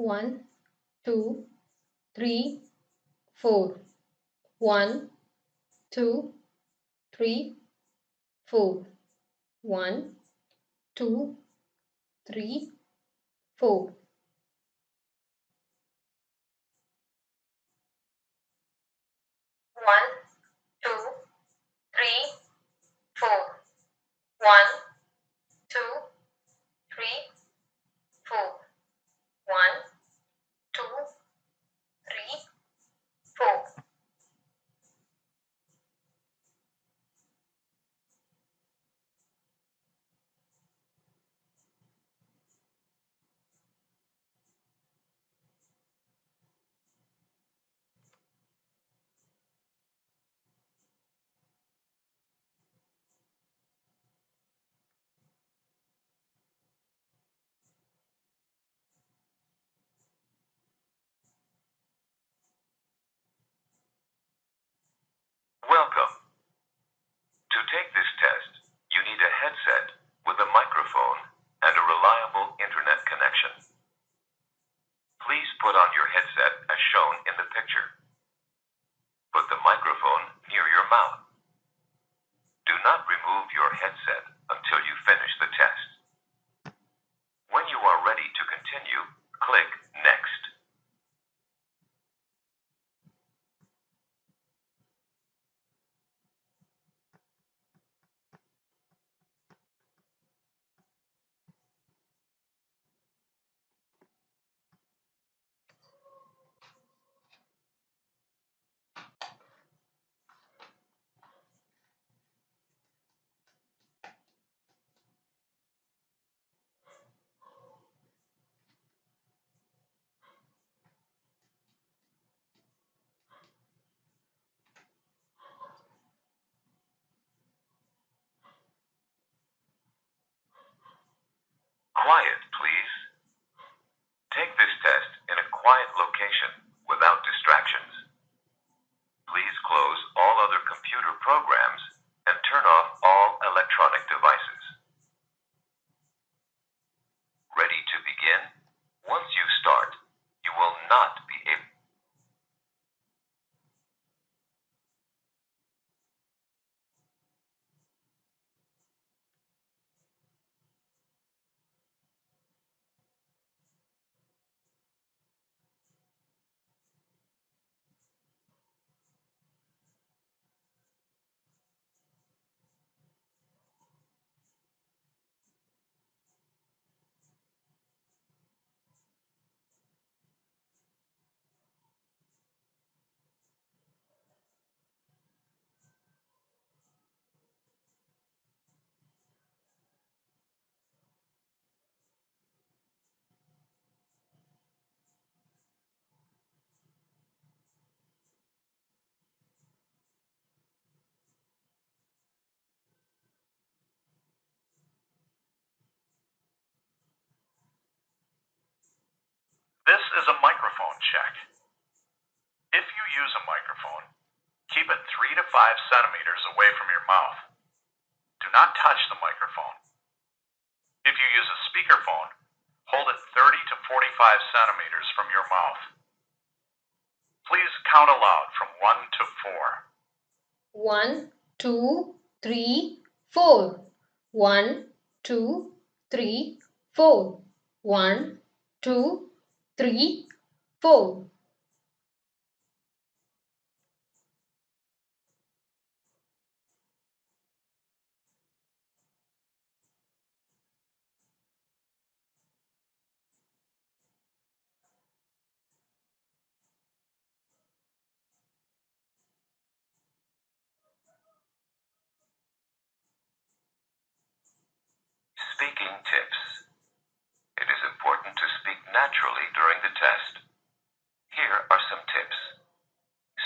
1, 2, 3, 4. 1, 2, 3, 4. 1, 2, 3, 4. 1, 2, 3, 4. 1, 2, 3, 4. 1, 2, 3, 4. Welcome. To take this test, you need a headset with a microphone and a reliable internet connection. Please put on your headset as shown in the picture. Put the microphone near your mouth. Do not remove your headset until you finish the test. When you are ready to continue, click Next. Quiet, please. Take this test in a quiet location without distractions. Please close all other computer programs and turn off all electronic devices. Ready to begin? Once you start, you will not be able. This is a microphone check. If you use a microphone, keep it 3 to 5 centimeters away from your mouth. Do not touch the microphone. If you use a speakerphone, hold it 30 to 45 centimeters from your mouth. Please count aloud from 1 to 4. 1, 2, 3, 4. 1, 2, 3, 4. 1, 2, 3, 4. Speaking tips. It is important to speak naturally during the test. Here are some tips.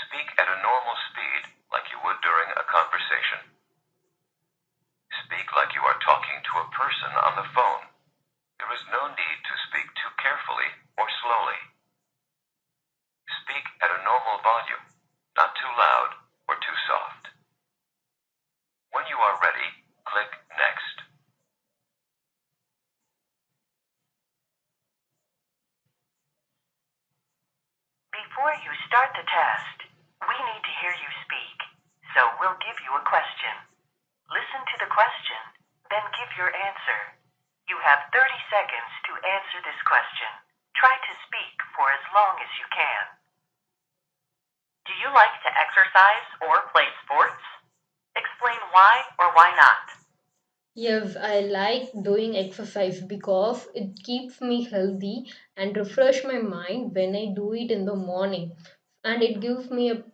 Speak at a normal speed like you would during a conversation. Speak like you are talking to a person on the phone. There is no need to speak too carefully or slowly. Speak at a normal volume, not too loud or too soft. When you are ready, click Next. Before you start the test, we need to hear you speak. So we'll give you a question. Listen to the question, then give your answer. You have 30 seconds to answer this question. Try to speak for as long as you can. Do you like to exercise or play sports? Explain why or why not. Yes, I like doing exercise because it keeps me healthy and refresh my mind when I do it in the morning. And it gives me a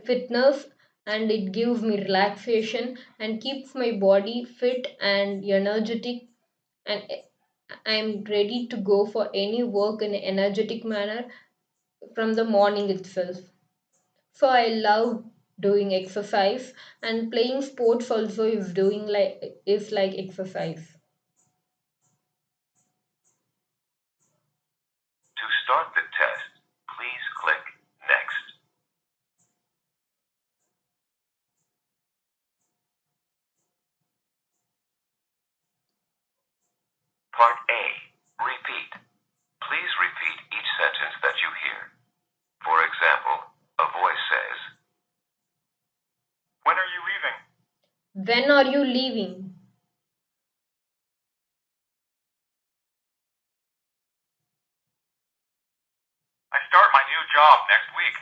fitness and it gives me relaxation and keeps my body fit and energetic and I'm ready to go for any work in an energetic manner from the morning itself. So I love doing exercise and playing sports also is like exercise. To start the test, please click Next. Part A. Repeat. Please repeat each sentence that you hear. For example, a voice says, When are you leaving? When are you leaving? I start my new job next week.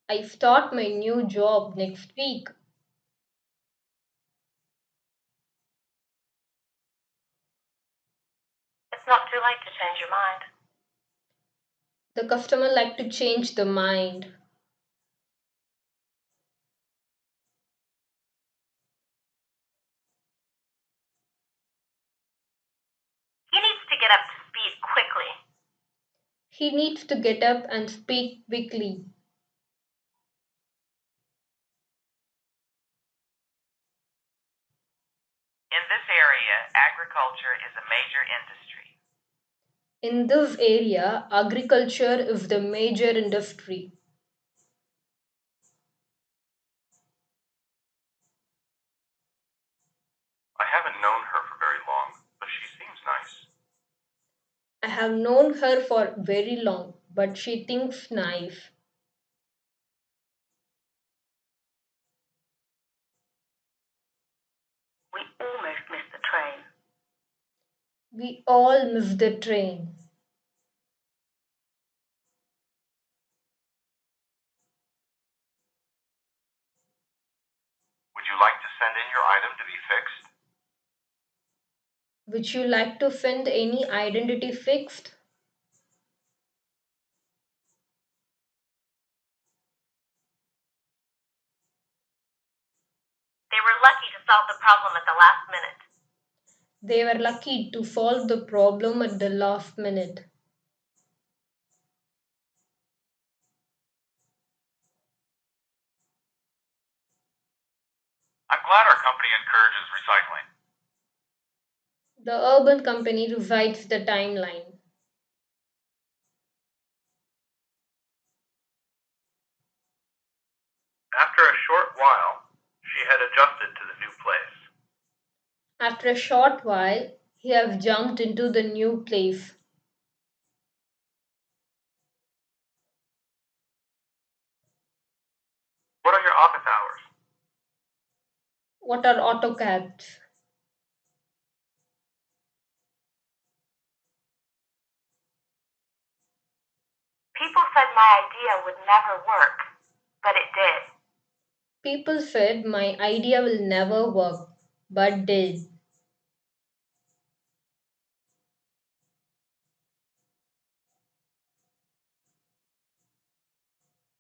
I start my new job next week. It's not too late to change your mind. The customer like to change the mind. He needs to get up to speed quickly. He needs to get up and speak quickly. In this area, agriculture is a major industry. In this area, agriculture is the major industry. I haven't known her for very long, but she seems nice. I have known her for very long, but she thinks nice. We almost missed the train. We all miss the train. Would you like to send in your item to be fixed? Would you like to send any identity fixed? They were lucky to solve the problem at the last minute. They were lucky to solve the problem at the last minute. I'm glad our company encourages recycling. The urban company rewrites the timeline. After a short while, she had adjusted to the new place. After a short while, he has jumped into the new place. What are your office hours? What are AutoCADs? People said my idea would never work, but it did. People said my idea will never work, but did.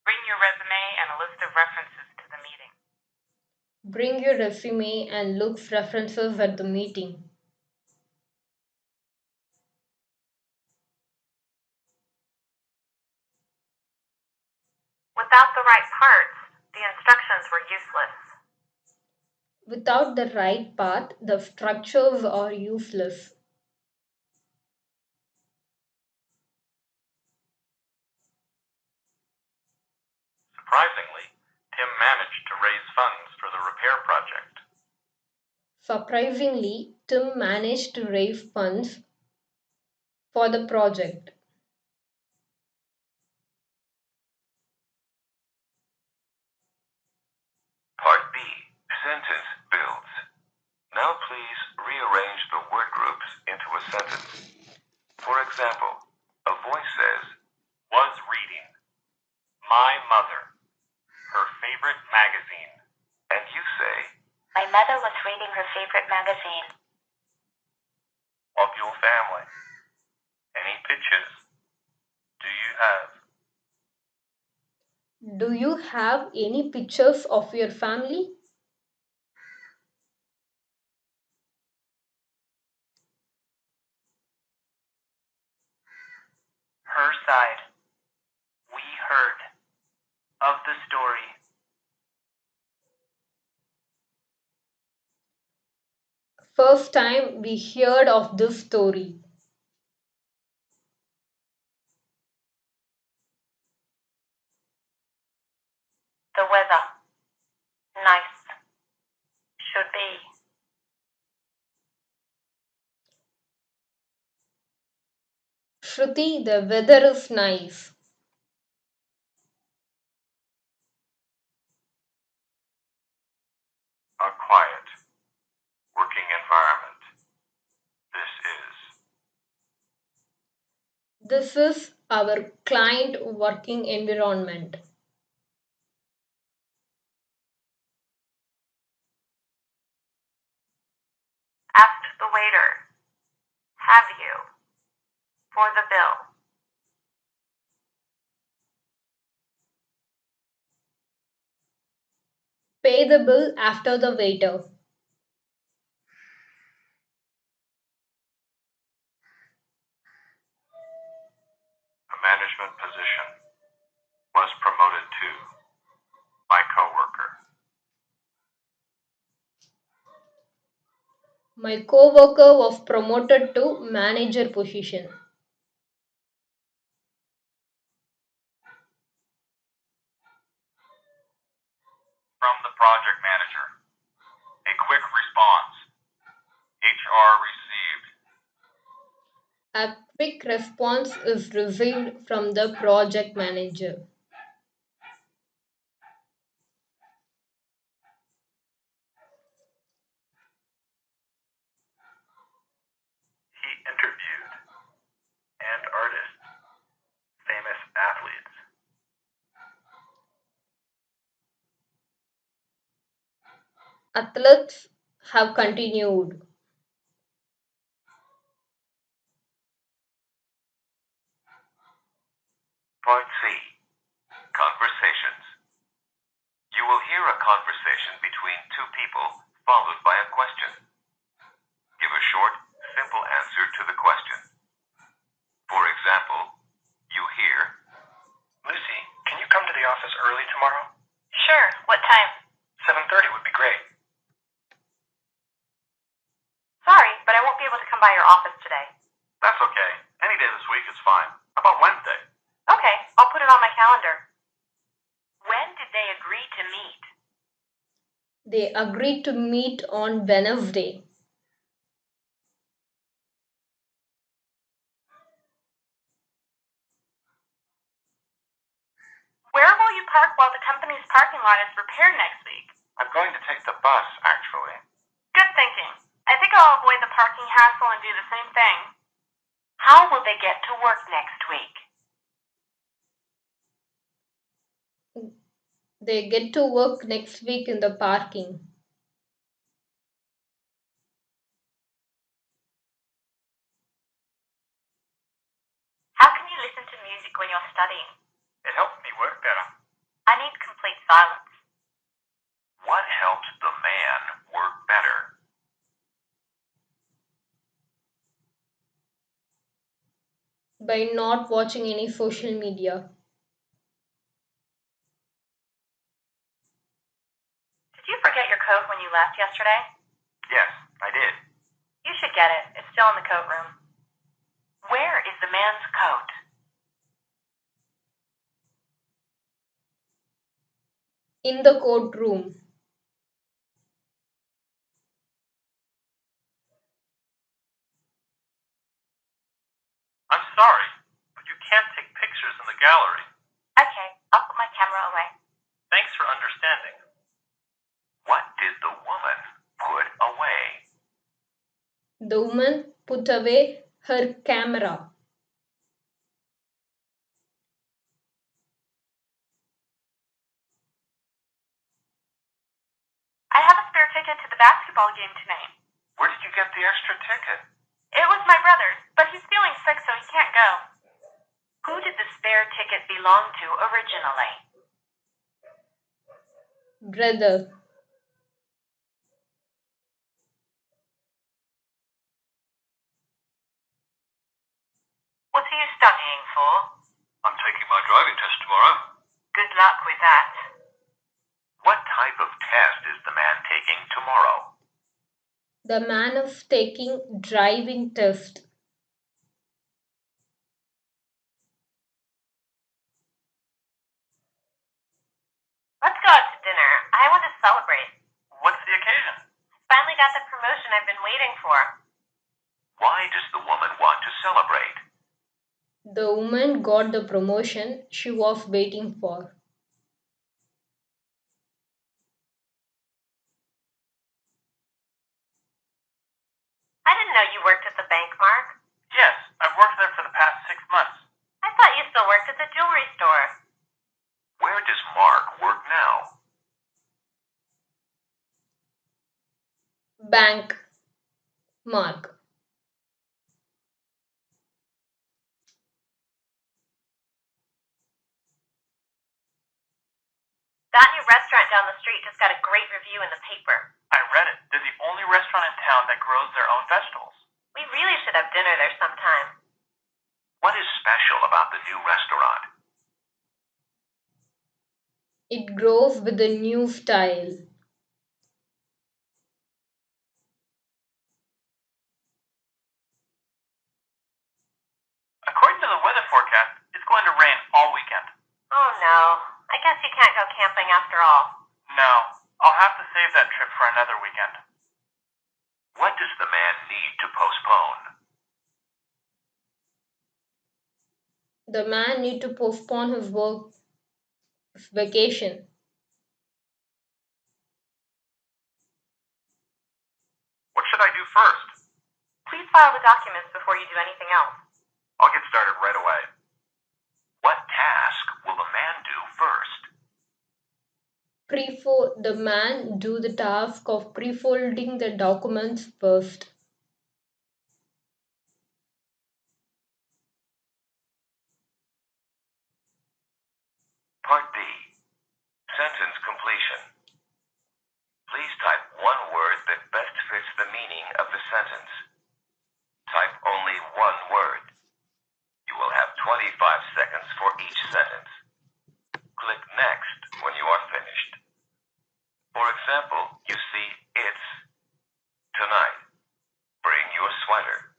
Bring your resume and a list of references to the meeting. Bring your resume and look references at the meeting. Without the right parts, the instructions were useless. Without the right path, the structures are useless. Surprisingly, Tim managed to raise funds for the repair project. Surprisingly, Tim managed to raise funds for the project. sentence builds. Now please rearrange the word groups into a sentence. For example, a voice says, Was reading. My mother. Her favorite magazine. and you say, My mother was reading her favorite magazine. Of your family. Any pictures? Do you have? Do you have any pictures of your family? Her side. We heard of the story. First time we heard of this story. The weather. Nice. Should be. Shruti, the weather is nice. A quiet. Working environment. This is. This is our client working environment. Asked the waiter. Have you? For the bill. Pay the bill after the waiter. A management position. Was promoted to. My coworker. My coworker was promoted to manager position. From the project manager. A quick response. HR received. A quick response is received from the project manager. He interviewed. And artists. Famous athletes. Athletes have continued. Point C. Conversations. You will hear a conversation between two people followed by a question. Give a short, simple answer to the question. For example, you hear, Lucy, can you come to the office early tomorrow? Sure. What time? 7:30 would be great. Sorry, but I won't be able to come by your office today. That's okay. Any day this week is fine. How about Wednesday? Okay, I'll put it on my calendar. When did they agree to meet? They agreed to meet on Wednesday. Where will you park while the company's parking lot is repaired next week? I'm going to take the bus, actually. Good thinking. I think I'll avoid the parking hassle and do the same thing. How will they get to work next week? They get to work next week in the parking. How can you listen to music when you're studying? It helps me work better. I need complete silence. what helps the man work better? By not watching any social media. Did you forget your coat when you left yesterday? Yes, I did. You should get it. It's still in the coat room. Where is the man's coat? In the courtroom. I'm sorry, but you can't take pictures in the gallery. Okay, I'll put my camera away. Thanks for understanding. What did the The woman put away her camera. I have a spare ticket to the basketball game tonight. Where did you get the extra ticket? It was my brother's, but he's feeling sick, so he can't go. Who did the spare ticket belong to originally? Brother. What are you studying for? I'm taking my driving test tomorrow. Good luck with that. What type of test is the man taking tomorrow? The man of taking driving test. Let's go out to dinner. I want to celebrate. What's the occasion? Finally got the promotion I've been waiting for. Why does the woman want to celebrate? The woman got the promotion she was waiting for. I didn't know you worked at the bank, Mark. Yes, I've worked there for the past 6 months. I thought you still worked at the jewelry store. Where does Mark work now? Bank. Mark. That new restaurant down the street just got a great review in the paper. I read it. They're the only restaurant in town that grows their own vegetables. We really should have dinner there sometime. What is special about the new restaurant? It grows with a new style. According to the weather forecast, it's going to rain all weekend. Oh no. I guess you can't go camping after all. No, I'll have to save that trip for another weekend. What does the man need to postpone? The man need to postpone his work vacation. What should I do first? Please file the documents before you do anything else. I'll get started right away. What task will the man do first? The man do the task of pre-folding the documents first. Part B. Sentence completion. Please type one word that best fits the meaning of the sentence. Type only one word. You will have 25 seconds for each sentence. Click Next when you are finished. For example, you see it's tonight. Bring your sweater.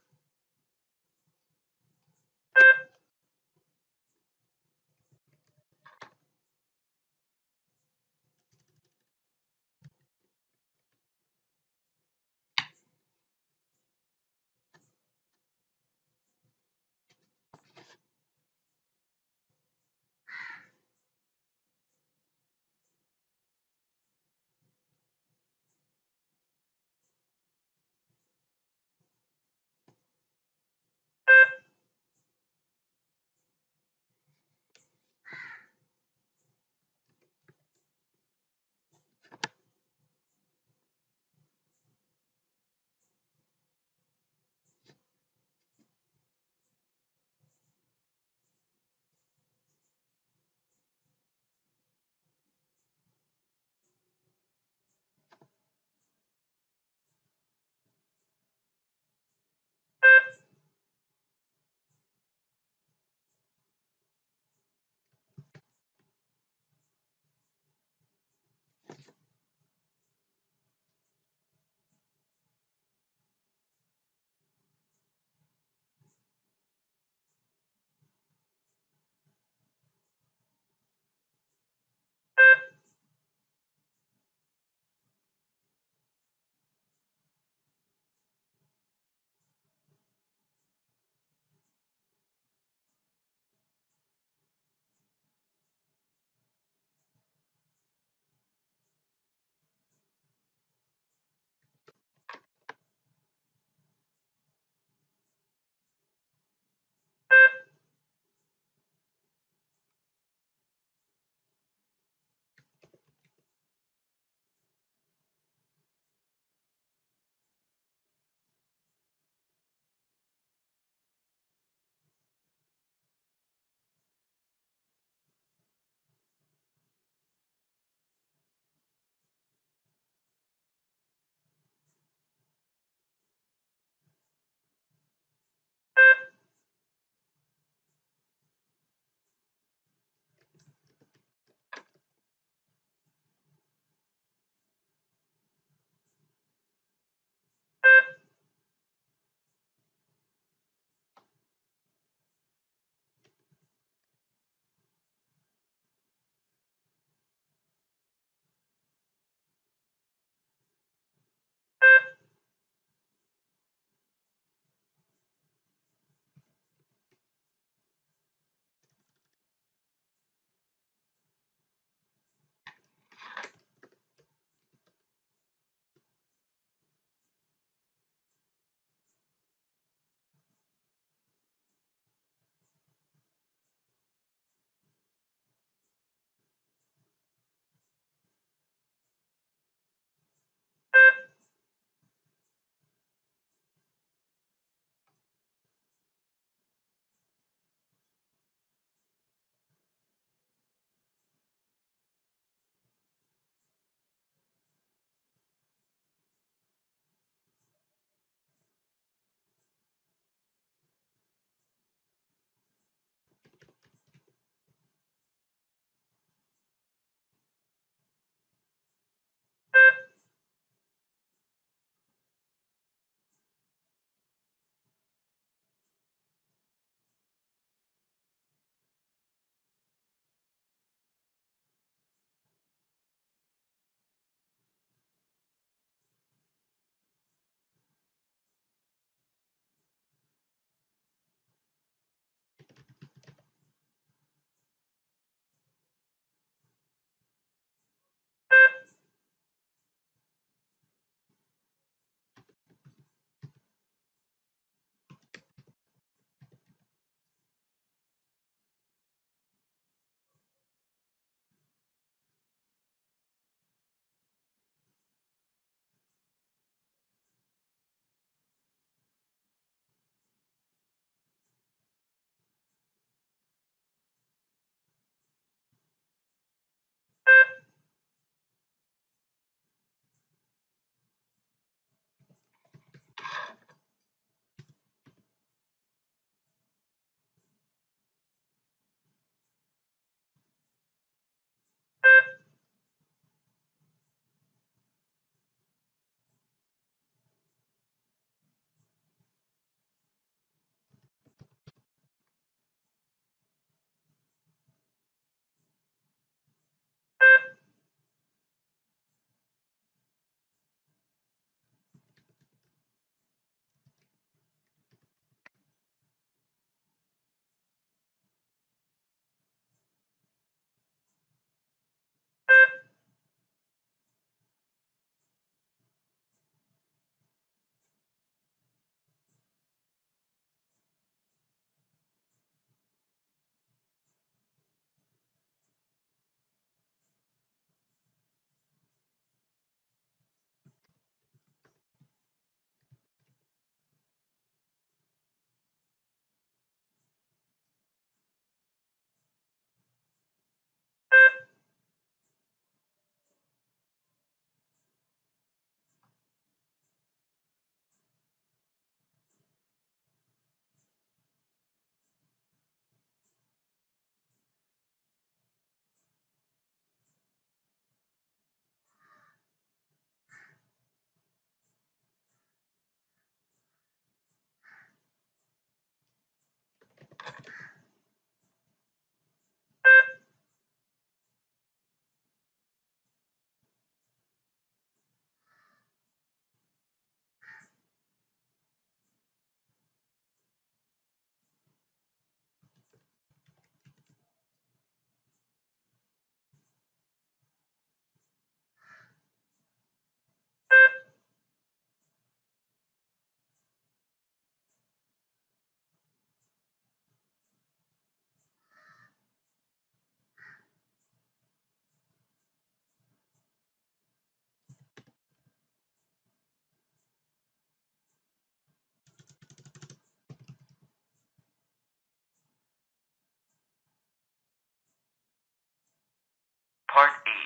Part E.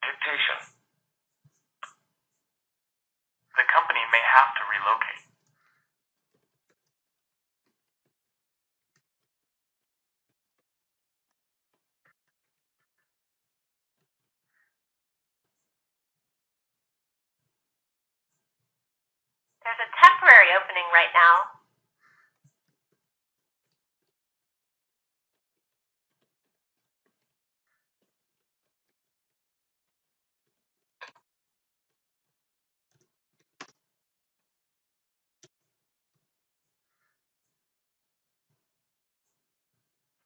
Dictation. The company may have to relocate. There's a temporary opening right now.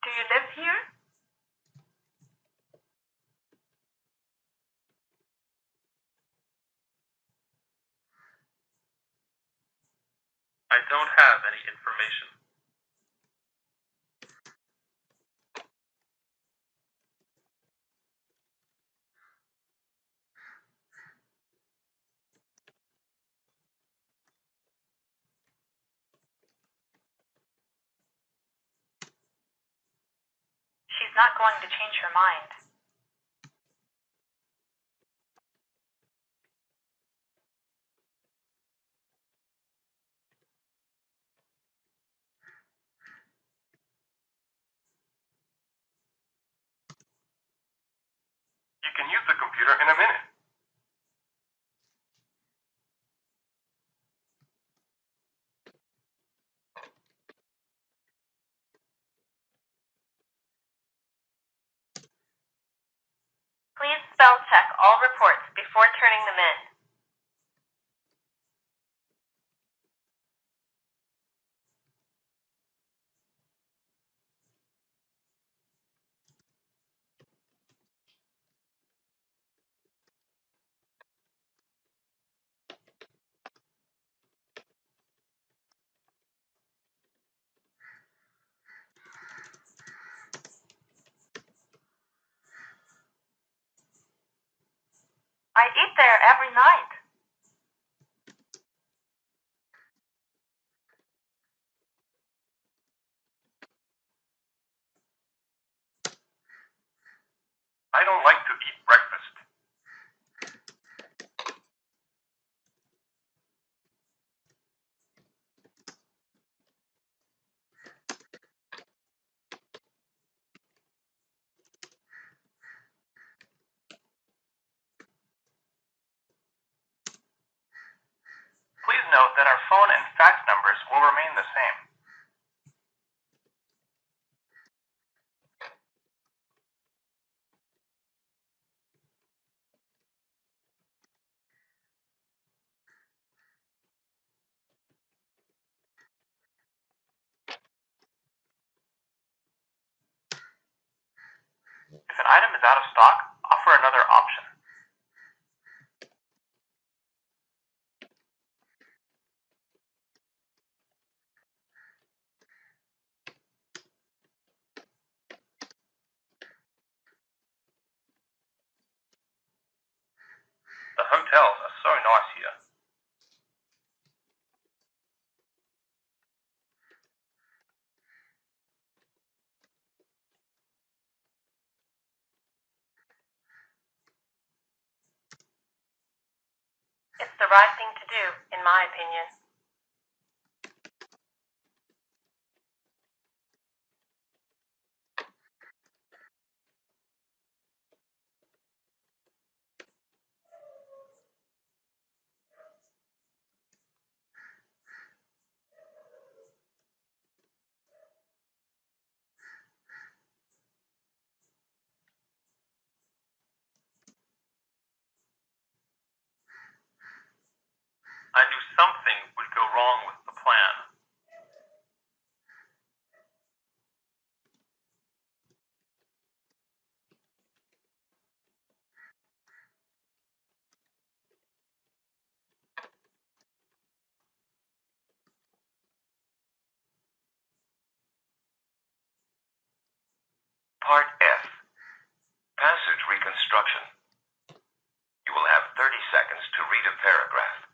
Do you live here? I don't have any information. She's not going to change her mind. You can use the computer in a minute. Please spell check all reports before turning them in. I eat there every night. I don't like to eat breakfast. Please note that our phone and fax numbers will remain the same. If an item is out of stock, offer another option. The hotels are so nice here. It's the right thing to do, in my opinion. I knew something would go wrong with the plan. Part F. Passage reconstruction. You will have 30 seconds to read a paragraph.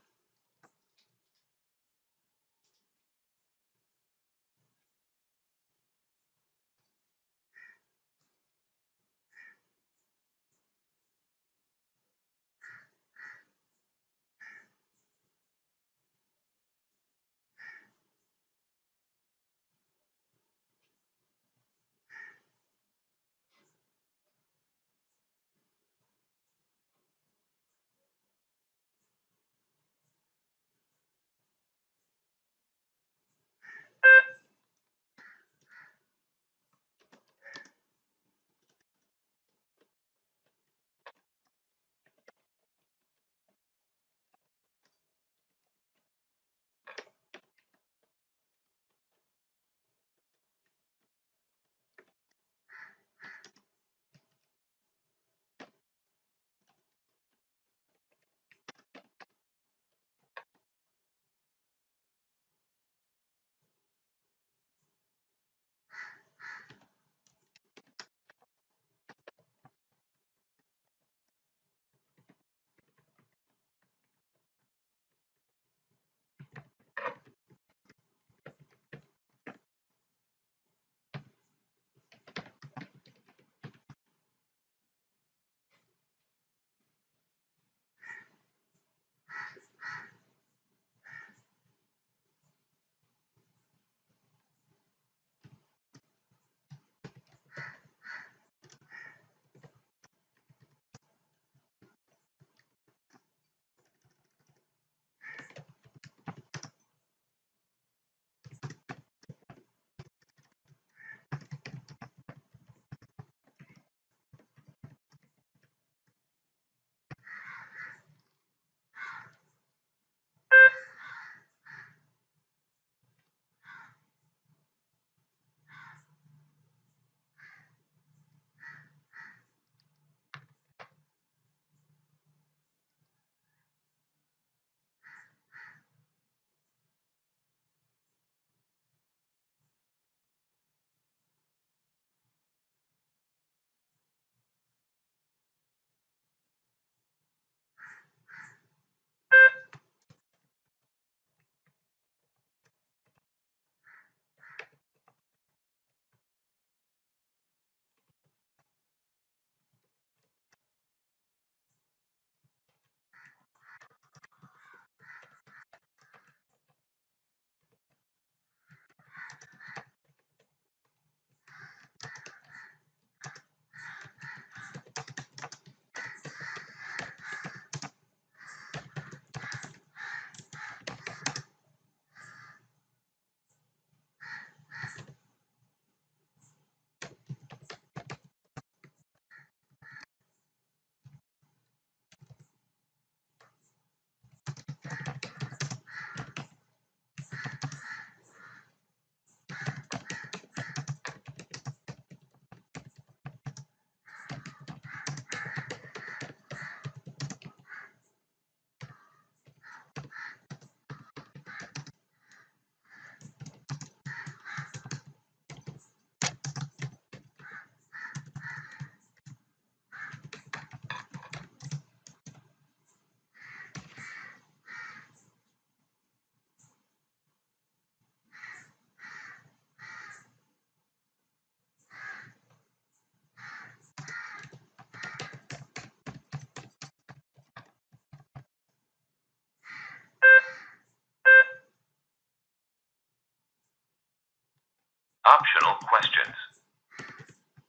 Optional questions.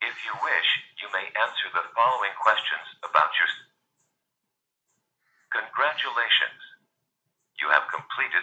If you wish, you may answer the following questions about your. Congratulations! You have completed